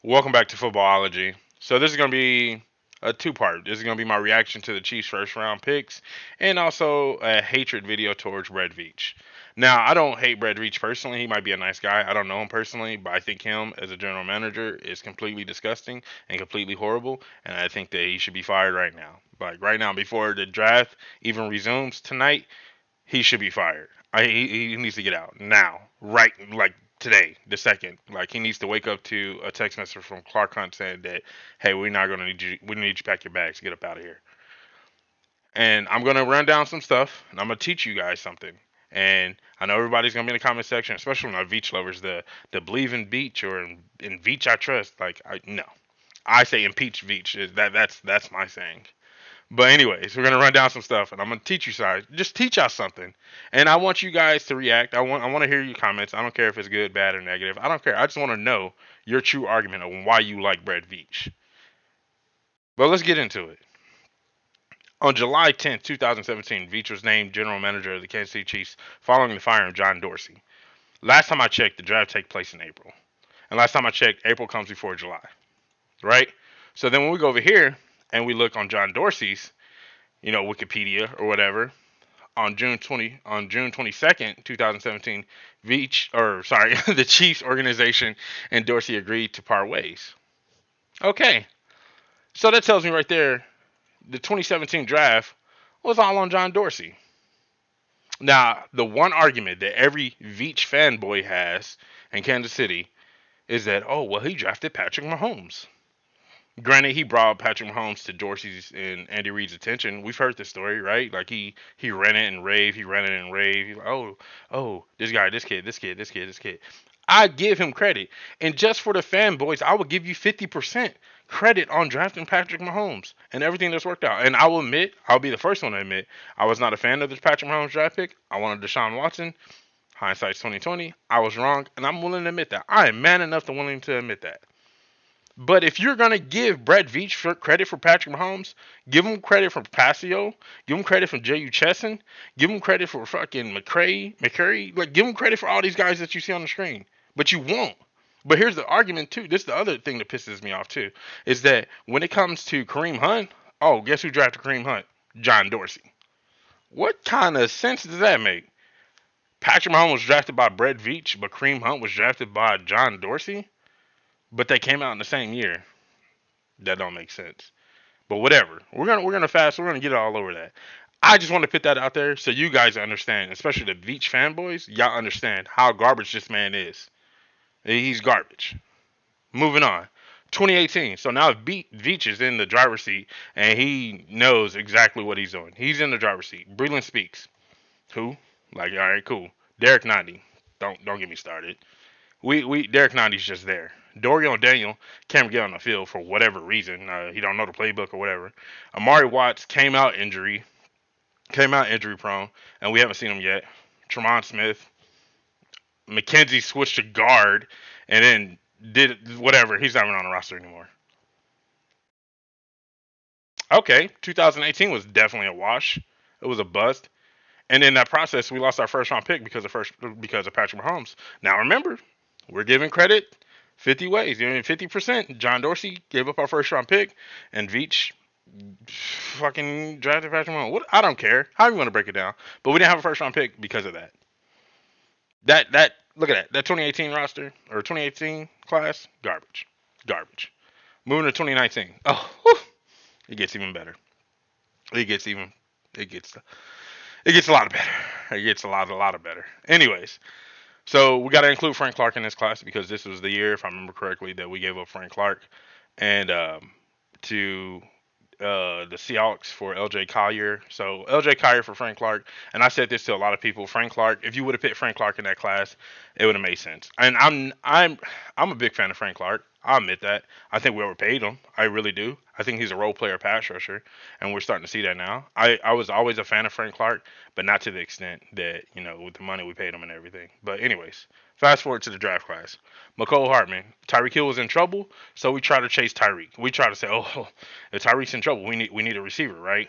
Welcome back to Footballology. So this is going to be a two-part. This is going to be my reaction to the Chiefs' first-round picks, and also a hatred video towards Brett Veach. Now, I don't hate Brett Veach personally. He might be a nice guy. I don't know him personally, but I think him as a general manager is completely disgusting and completely horrible, and I think that he should be fired right now. Like right now, before the draft even resumes tonight, he should be fired. He needs to get out now, right? Like today, the second. Like he needs to wake up to a text message from Clark Hunt saying that, "Hey, we're not gonna need you. We need you to pack your bags, get up out of here." And I'm gonna run down some stuff, and I'm gonna teach you guys something. And I know everybody's gonna be in the comment section, especially my Veach lovers, the believe in Beach or in Veach I trust. Like I no, I say impeach Veach. That's my saying. But anyways, we're gonna run down some stuff, and I'm gonna teach you guys, just teach us something, and I want you guys to react. I want to hear your comments. I don't care if it's good, bad, or negative. I don't care. I just want to know your true argument on why you like Brett Veach. But let's get into it. On July 10th, 2017, Veach was named general manager of the Kansas City Chiefs following the firing of John Dorsey. Last time I checked, the draft takes place in April, and last time I checked, April comes before July, right? So then when we go over here and we look on John Dorsey's, Wikipedia or whatever, on June 22nd, 2017, the Chiefs organization and Dorsey agreed to part ways. Okay, so that tells me right there the 2017 draft was all on John Dorsey. Now, the one argument that every Veach fanboy has in Kansas City is that, oh, well, he drafted Patrick Mahomes. Granted, he brought Patrick Mahomes to Dorsey's and Andy Reid's attention. We've heard this story, right? Like he ran it and raved. He ran it and raved. He's like, oh, this guy, this kid, this kid, this kid, this kid. I give him credit, and just for the fanboys, I will give you 50% credit on drafting Patrick Mahomes and everything that's worked out. And I will admit, I'll be the first one to admit, I was not a fan of this Patrick Mahomes draft pick. I wanted Deshaun Watson. Hindsight's 2020. I was wrong, and I'm willing to admit that. I am man enough to willing to admit that. But if you're gonna give Brett Veach credit for Patrick Mahomes, give him credit for Passio, give him credit for J.U. Chesson, give him credit for fucking McCurry, like give him credit for all these guys that you see on the screen. But you won't. But here's the argument too. This is the other thing that pisses me off too, is that when it comes to Kareem Hunt, oh, guess who drafted Kareem Hunt? John Dorsey. What kind of sense does that make? Patrick Mahomes was drafted by Brett Veach, but Kareem Hunt was drafted by John Dorsey. But they came out in the same year. That don't make sense. But whatever. We're gonna get all over that. I just want to put that out there so you guys understand, especially the Veach fanboys, y'all understand how garbage this man is. He's garbage. Moving on. 2018. So now Veach is in the driver's seat and he knows exactly what he's doing. He's in the driver's seat. Breland speaks. Who? Like, all right, cool. Derek Nundy. Don't get me started. We Derek Nundy's just there. Dorian Daniel can't get on the field for whatever reason. He don't know the playbook or whatever. Amari Watts came out injury prone, and we haven't seen him yet. Tremont Smith, McKenzie switched to guard, and then did whatever. He's not even on the roster anymore. Okay, 2018 was definitely a wash. It was a bust. And in that process, we lost our first round pick because of Patrick Mahomes. Now remember, we're giving credit 50 ways. 50%. John Dorsey gave up our first round pick, and Veach fucking drafted Patrick Mahomes. What? I don't care. How you want to break it down? But we didn't have a first round pick because of that. That look at that. That 2018 roster or 2018 class, garbage, garbage. Moving to 2019. Oh, whew, it gets even better. It gets even. It gets. It gets a lot better. It gets a lot of better. Anyways, so we got to include Frank Clark in this class because this was the year, if I remember correctly, that we gave up Frank Clark and to the Seahawks for LJ Collier. So LJ Collier for Frank Clark. And I said this to a lot of people. Frank Clark, if you would have picked Frank Clark in that class, it would have made sense. And I'm a big fan of Frank Clark. I admit that. I think we overpaid him. I really do. I think he's a role player pass rusher, and we're starting to see that now. I was always a fan of Frank Clark, but not to the extent that, with the money we paid him and everything. But anyways, fast forward to the draft class. McCole Hartman. Tyreek Hill was in trouble, so we try to chase Tyreek. We try to say, oh, if Tyreek's in trouble, we need a receiver, right?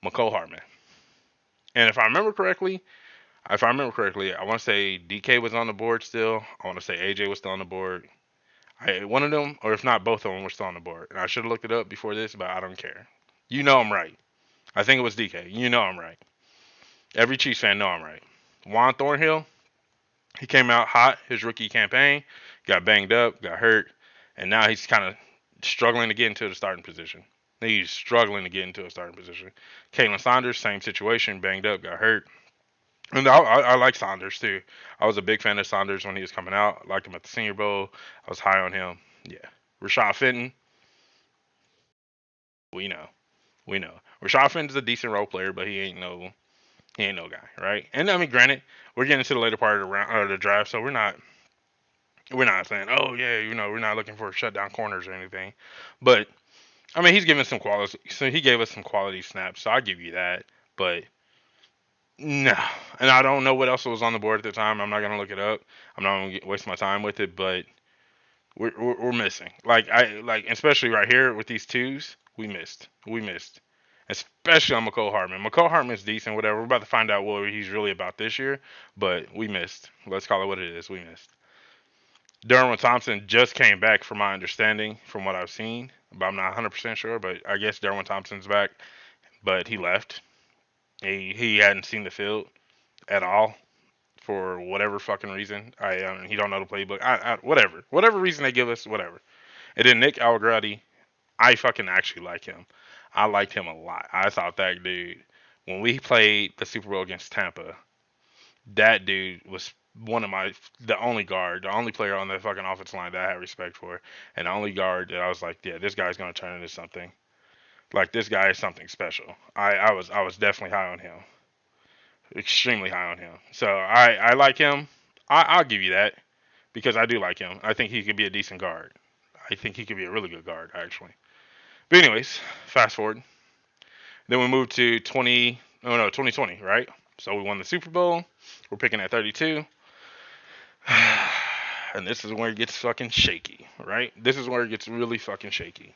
McCole Hartman. And if I remember correctly, I want to say DK was on the board still. I want to say AJ was still on the board. One of them, or if not both of them, were still on the board. And I should have looked it up before this, but I don't care. You know I'm right. I think it was DK. You know I'm right. Every Chiefs fan know I'm right. Juan Thornhill, he came out hot his rookie campaign, got banged up, got hurt, and now he's kind of struggling to get into the starting position. He's struggling to get into a starting position. Kalen Saunders, same situation, banged up, got hurt. And I like Saunders too. I was a big fan of Saunders when he was coming out. I liked him at the Senior Bowl. I was high on him. Yeah. Rashad Fenton, we know. We know. Rashad Fenton's a decent role player, but he ain't no guy, right? And I mean, granted, we're getting to the later part of the round or the draft, so we're not saying, oh yeah, we're not looking for shutdown corners or anything. But I mean, he's given some quality. So he gave us some quality snaps, so I give you that. But no, and I don't know what else was on the board at the time. I'm not gonna look it up. I'm not gonna waste my time with it. But we're missing. Like especially right here with these twos, we missed. We missed. Especially on McCole Hardman. McCole Hardman's decent, whatever. We're about to find out what he's really about this year, but we missed. Let's call it what it is. We missed. Derwin Thompson just came back, from my understanding, from what I've seen, but I'm not 100% sure. But I guess Derwin Thompson's back, but he left. He hadn't seen the field at all for whatever fucking reason. He don't know the playbook. Whatever reason they give us, whatever. And then Nick Algrady, I fucking actually like him. I liked him a lot. I thought that dude, when we played the Super Bowl against Tampa, that dude was the only guard, the only player on that fucking offensive line that I had respect for, and the only guard that I was like, yeah, this guy's gonna turn into something. Like this guy is something special. I was definitely high on him, extremely high on him. So I like him. I'll give you that because I do like him. I think he could be a decent guard. I think he could be a really good guard actually. But anyways, fast forward. Then we moved to 2020, right? So we won the Super Bowl. We're picking at 32. And this is where it gets fucking shaky, right? This is where it gets really fucking shaky.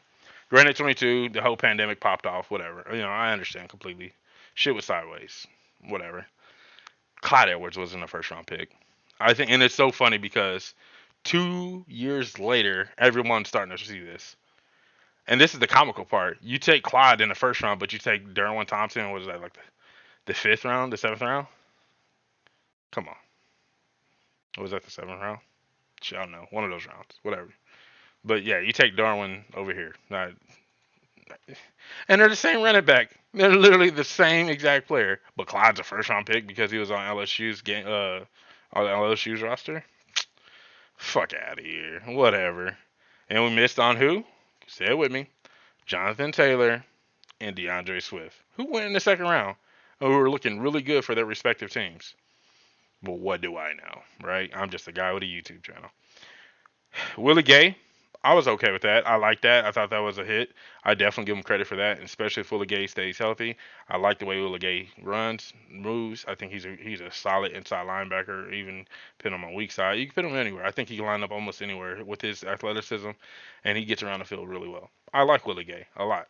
Granted, 22, the whole pandemic popped off, whatever. I understand completely. Shit was sideways, whatever. Clyde Edwards wasn't a first round pick. I think, and it's so funny because 2 years later, everyone's starting to see this. And this is the comical part. You take Clyde in the first round, but you take Derwin Thompson. What is that, like the fifth round, the seventh round? Come on. Was that the seventh round? I don't know. One of those rounds. Whatever. But yeah, you take Darwin over here. And they're the same running back. They're literally the same exact player. But Clyde's a first round pick because he was on LSU's on LSU's roster. Fuck out of here. Whatever. And we missed on who? Say it with me. Jonathan Taylor and DeAndre Swift, who went in the second round, who were looking really good for their respective teams. But what do I know, right? I'm just a guy with a YouTube channel. Willie Gay, I was okay with that. I like that. I thought that was a hit. I definitely give him credit for that, especially if Willie Gay stays healthy. I like the way Willie Gay runs, moves. I think he's a solid inside linebacker, even put him on weak side. You can put him anywhere. I think he can line up almost anywhere with his athleticism, and he gets around the field really well. I like Willie Gay a lot.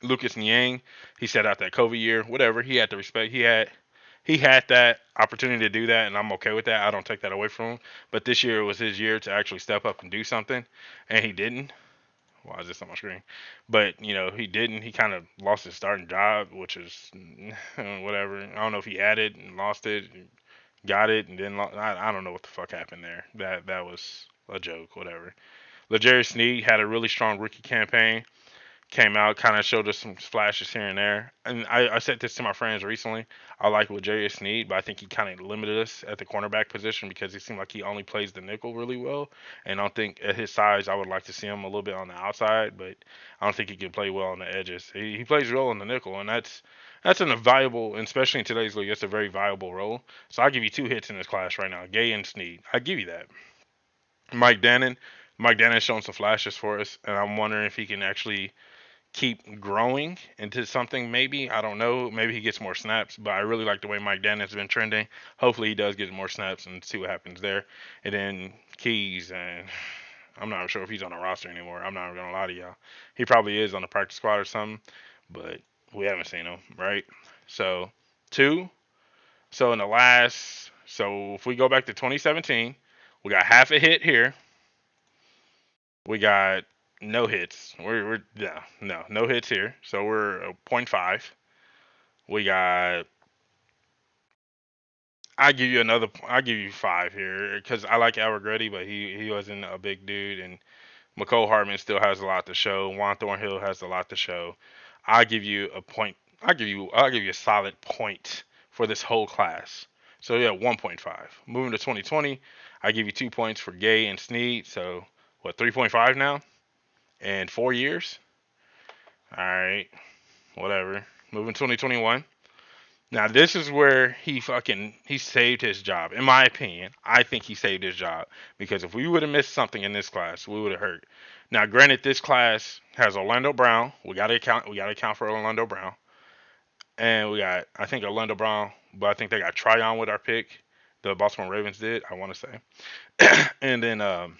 Lucas Niang, he set out that COVID year, whatever. He had the respect. He had that opportunity to do that, and I'm okay with that. I don't take that away from him. But this year was his year to actually step up and do something, and he didn't. Why is this on my screen? But he didn't. He kind of lost his starting job, which is whatever. I don't know if he had it and lost it, got it, and then I don't know what the fuck happened there. That was a joke, whatever. L'Jarius Sneed had a really strong rookie campaign, came out, kind of showed us some flashes here and there. And I said this to my friends recently. I like L'Jarius Sneed, but I think he kind of limited us at the cornerback position because he seemed like he only plays the nickel really well. And I don't think at his size, I would like to see him a little bit on the outside, but I don't think he can play well on the edges. He plays well on the nickel, and that's an valuable, especially in today's league, that's a very viable role. So I'll give you two hits in this class right now, Gay and Sneed. I give you that. Mike Dannon. Mike Dannon's shown some flashes for us, and I'm wondering if he can actually keep growing into something. Maybe, I don't know, maybe he gets more snaps, but I really like the way Mike Dannon's been trending. Hopefully he does get more snaps and see what happens there. And then Keys, and I'm not sure if he's on the roster anymore. I'm not gonna lie to y'all. He probably is on the practice squad or something, but we haven't seen him, right? So two. So in the last, so if we go back to 2017, we got half a hit here. We got no hits. We're yeah, no hits here. So we're a point 0.5. We got. I give you another. I give you 5 here because I like Allegretti, but he wasn't a big dude, and McCole Hartman still has a lot to show. Juan Thornhill has a lot to show. I give you a point. I'll give you a solid point for this whole class. So yeah, 1.5. Moving to 2020, I give you 2 points for Gay and Snead. So what, 3.5 now? And 4 years. All right, whatever. Moving 2021. Now this is where he saved his job. In my opinion, I think he saved his job because if we would have missed something in this class, we would have hurt. Now, granted, this class has Orlando Brown. We got to account for Orlando Brown, and we got I think Orlando Brown, but I think they got Tryon with our pick. The Baltimore Ravens did, I want to say, and then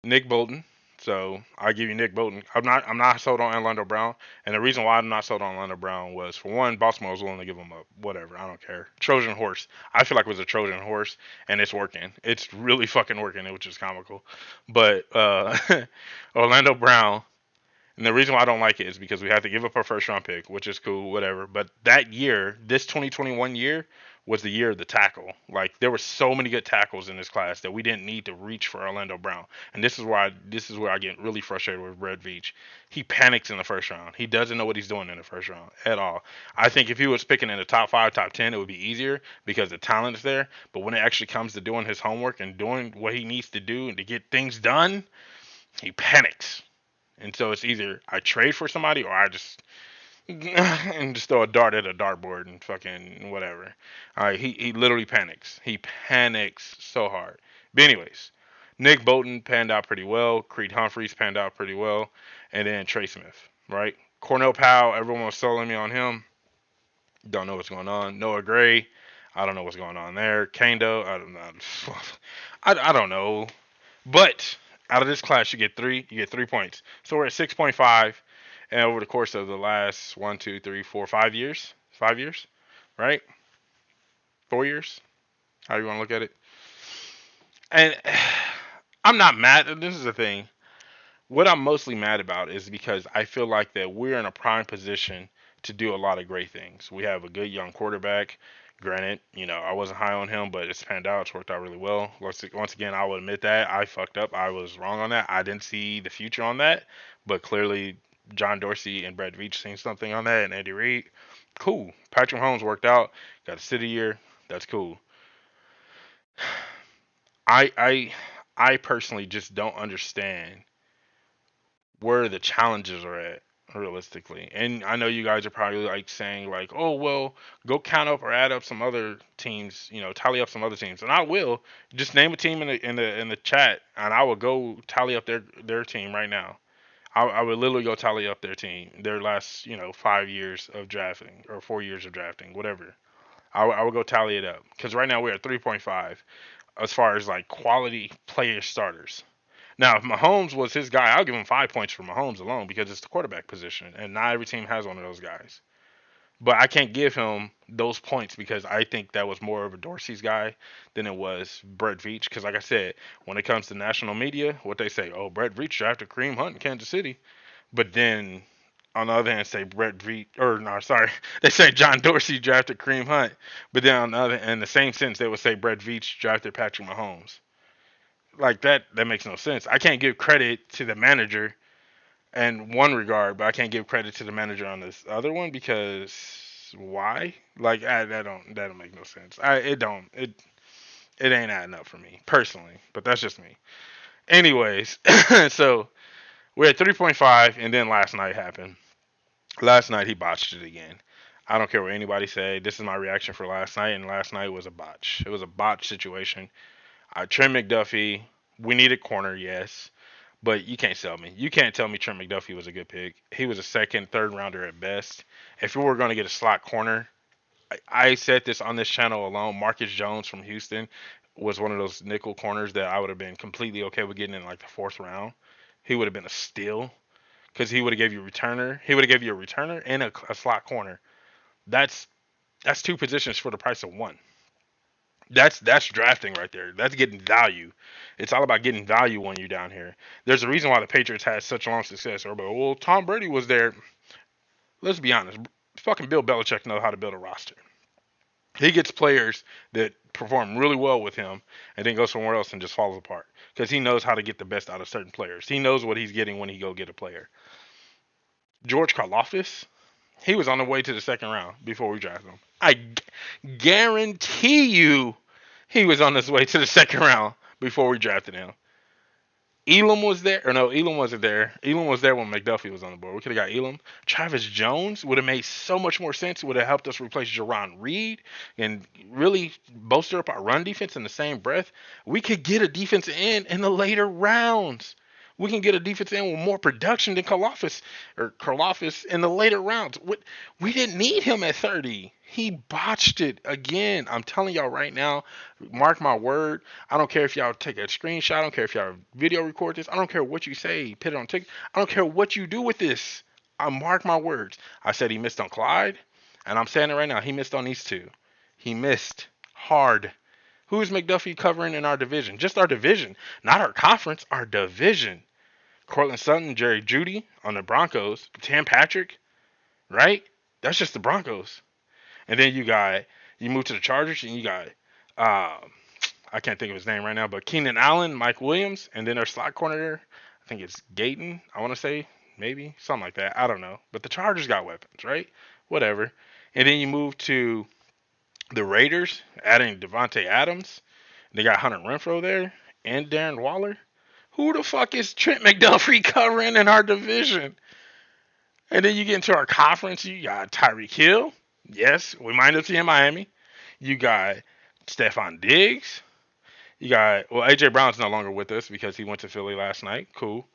Nick Bolton. So I give you Nick Bolton. I'm not sold on Orlando Brown, and the reason why I'm not sold on Orlando Brown was for one, Baltimore was willing to give him up. Whatever, I don't care. Trojan horse. I feel like it was a Trojan horse, and it's working. It's really fucking working, which is comical. But Orlando Brown, and the reason why I don't like it is because we had to give up our first round pick, which is cool, whatever. But that year, this 2021 year, was the year of the tackle. Like there were so many good tackles in this class that we didn't need to reach for Orlando Brown. And this is where I get really frustrated with Brett Veach. He panics in the first round. He doesn't know what he's doing in the first round at all. I think if he was picking in the top 5, top 10, it would be easier because the talent is there. But when it actually comes to doing his homework and doing what he needs to do and to get things done, he panics. And so it's either I trade for somebody or I just and just throw a dart at a dartboard and fucking whatever. All right, he literally panics. He panics so hard. But anyways, Nick Bolton panned out pretty well. Creed Humphreys panned out pretty well, and then Trey Smith. Right, Cornell Powell. Everyone was selling me on him. Don't know what's going on. Noah Gray. I don't know what's going on there. Kando. I don't know. I don't know. But out of this class, you get 3. You get 3 points. So we're at 6.5, and over the course of the last 1, 2, 3, 4, 5 years, 5 years, right? 4 years. How do you want to look at it? And I'm not mad. This is the thing. What I'm mostly mad about is because I feel like that we're in a prime position to do a lot of great things. We have a good young quarterback. Granted, I wasn't high on him, but it's panned out. It's worked out really well. Once again, I will admit that I fucked up. I was wrong on that. I didn't see the future on that, but clearly John Dorsey and Brett Veach seen something on that, and Andy Reid. Cool. Patrick Mahomes worked out. Got a city year. That's cool. I I I personally just don't understand where the challenges are at realistically. And I know you guys are probably like saying like, "Oh, well, go count up or add up some other teams, tally up some other teams." And I will. Just name a team in the chat and I will go tally up their team right now. I would literally go tally up their team, their last, 5 years of drafting or 4 years of drafting, whatever. I would go tally it up cuz right now we're at 3.5 as far as like quality player starters. Now, if Mahomes was his guy, I'll give him 5 points for Mahomes alone because it's the quarterback position, and not every team has one of those guys. But I can't give him those points because I think that was more of a Dorsey's guy than it was Brett Veach. Because, like I said, when it comes to national media, what they say, oh, Brett Veach drafted Kareem Hunt in Kansas City. But then on the other hand, say Brett Veach, or no, sorry, they say John Dorsey drafted Kareem Hunt. But then on the other, in the same sentence, they would say Brett Veach drafted Patrick Mahomes. Like that makes no sense. I can't give credit to the manager in one regard, but I can't give credit to the manager on this other one because why? Like that don't make no sense. It ain't adding up for me personally, but that's just me. Anyways, so we're at 3.5, and then last night happened. Last night he botched it again. I don't care what anybody say. This is my reaction for last night, and last night was a botch. It was a botch situation. Trent McDuffie, we needed corner, yes. But you can't sell me. You can't tell me Trent McDuffie was a good pick. He was a second, third rounder at best. If we were going to get a slot corner, I said this on this channel alone. Marcus Jones from Houston was one of those nickel corners that I would have been completely okay with getting in like the fourth round. He would have been a steal because he would have gave you a returner. He would have gave you a returner and a slot corner. That's that's two positions for the price of one. That's drafting right there. That's getting value. It's all about getting value when you're down here. There's a reason why the Patriots had such long success. Everybody, well, Tom Brady was there. Let's be honest. Fucking Bill Belichick knows how to build a roster. He gets players that perform really well with him and then goes somewhere else and just falls apart because he knows how to get the best out of certain players. He knows what he's getting when he go get a player. George Karlaftis, he was on the way to the second round before we drafted him. Guarantee you he was on his way to the second round before we drafted him. Elam was there, or no, Elam wasn't there. Elam was there when McDuffie was on the board. We could have got Elam. Travis Jones would have made so much more sense. It would have helped us replace Jerron Reed and really bolster up our run defense in the same breath. We could get a defensive end in the later rounds. We can get a defensive end with more production than Karlaftis in the later rounds. We didn't need him at 30. He botched it again. I'm telling y'all right now, mark my word. I don't care if y'all take a screenshot. I don't care if y'all video record this. I don't care what you say. Put it on TikTok. I don't care what you do with this. I mark my words. I said he missed on Clyde, and I'm saying it right now. He missed on these two. He missed hard. Who's McDuffie covering in our division? Just our division, not our conference. Our division. Cortland Sutton, Jerry Jeudy on the Broncos. Tam Patrick, right? That's just the Broncos. And then you move to the Chargers and you got I can't think of his name right now, but Keenan Allen, Mike Williams, and then their slot corner there, I think it's Gayton, I want to say, maybe, something like that. I don't know. But the Chargers got weapons, right? Whatever. And then you move to the Raiders, adding Devontae Adams. They got Hunter Renfrow there and Darren Waller. Who the fuck is Trent McDuffie covering in our division? And then you get into our conference, you got Tyreek Hill. Yes, we might have seen in Miami. You got Stephon Diggs. You got, well, AJ Brown's no longer with us because he went to Philly last night. Cool.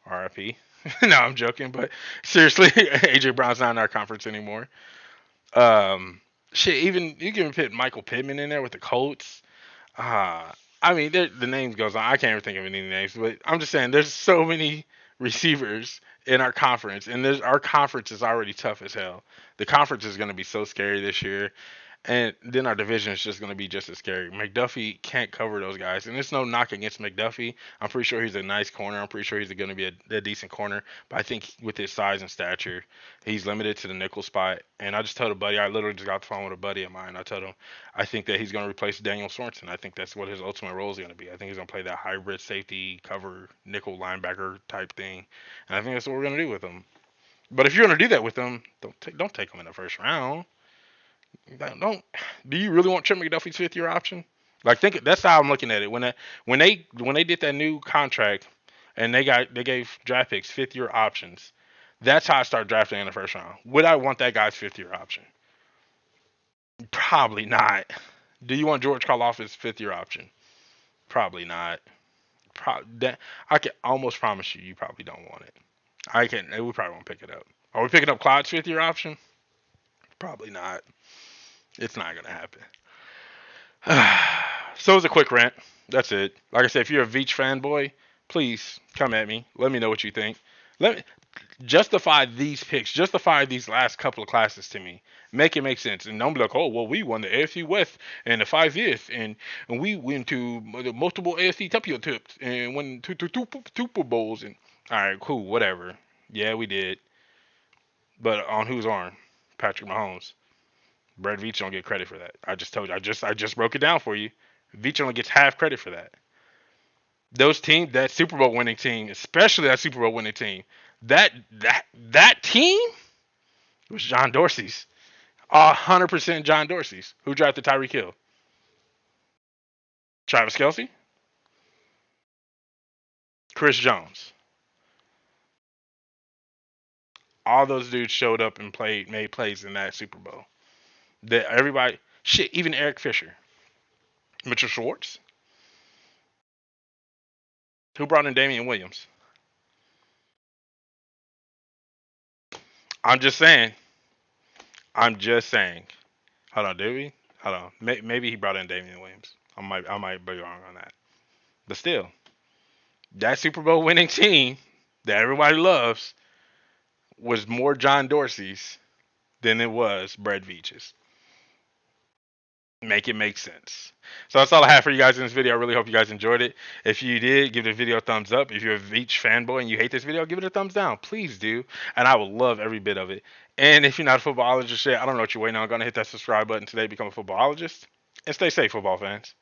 RIP. No, I'm joking, but seriously, AJ Brown's not in our conference anymore. Shit, even you can put Michael Pittman in there with the Colts. I mean, the names goes on. I can't even think of any names, but I'm just saying there's so many receivers in our conference, and our conference is already tough as hell. The conference is going to be so scary this year. And then our division is just going to be just as scary. McDuffie can't cover those guys. And there's no knock against McDuffie. I'm pretty sure he's a nice corner. I'm pretty sure he's going to be a decent corner. But I think with his size and stature, he's limited to the nickel spot. And I just told a buddy, I literally just got the phone with a buddy of mine. I told him, I think that he's going to replace Daniel Sorensen. I think that's what his ultimate role is going to be. I think he's going to play that hybrid safety cover nickel linebacker type thing. And I think that's what we're going to do with him. But if you're going to do that with him, don't take him in the first round. Don't. Do you really want Trent McDuffie's 5th-year option? Like, think that's how I'm looking at it. When they did that new contract and they gave draft picks 5th-year options, that's how I start drafting in the first round. Would I want that guy's 5th-year option? Probably not. Do you want George Karlaftis' 5th-year option? Probably not. I can almost promise you probably don't want it. We probably won't pick it up. Are we picking up Clyde's 5th-year option? Probably not. It's not gonna happen. So it's a quick rant. That's it. Like I said, if you're a Veach fanboy, please come at me. Let me know what you think. Let me justify these picks. Justify these last couple of classes to me. Make it make sense. And don't be like, oh, well, we won the AFC West in the 5 years, and we went to multiple AFC championships and won two Super Bowls. And all right, cool, whatever. Yeah, we did. But on whose arm? Patrick Mahomes. Brad Veach don't get credit for that. I just told you. I just broke it down for you. Veach only gets half credit for that. Those teams, that Super Bowl winning team, especially that Super Bowl winning team, that team was John Dorsey's. 100% John Dorsey's. Who drafted Tyreek Hill? Travis Kelce? Chris Jones. All those dudes showed up and made plays in that Super Bowl. Everybody, shit, even Eric Fisher. Mitchell Schwartz. Who brought in Damian Williams? I'm just saying. Hold on, did we? Hold on. Maybe he brought in Damian Williams. I might be wrong on that. But still, that Super Bowl winning team that everybody loves was more John Dorsey's than it was Brad Veach's. Make it make sense. So that's all I have for you guys in this video. I really hope you guys enjoyed it. If you did, give the video a thumbs up. If you're a Veach fanboy and you hate this video, give it a thumbs down. Please do. And I will love every bit of it. And if you're not a footballologist yet, I don't know what you're waiting on. Go ahead and hit that subscribe button today. Become a footballologist. And stay safe, football fans.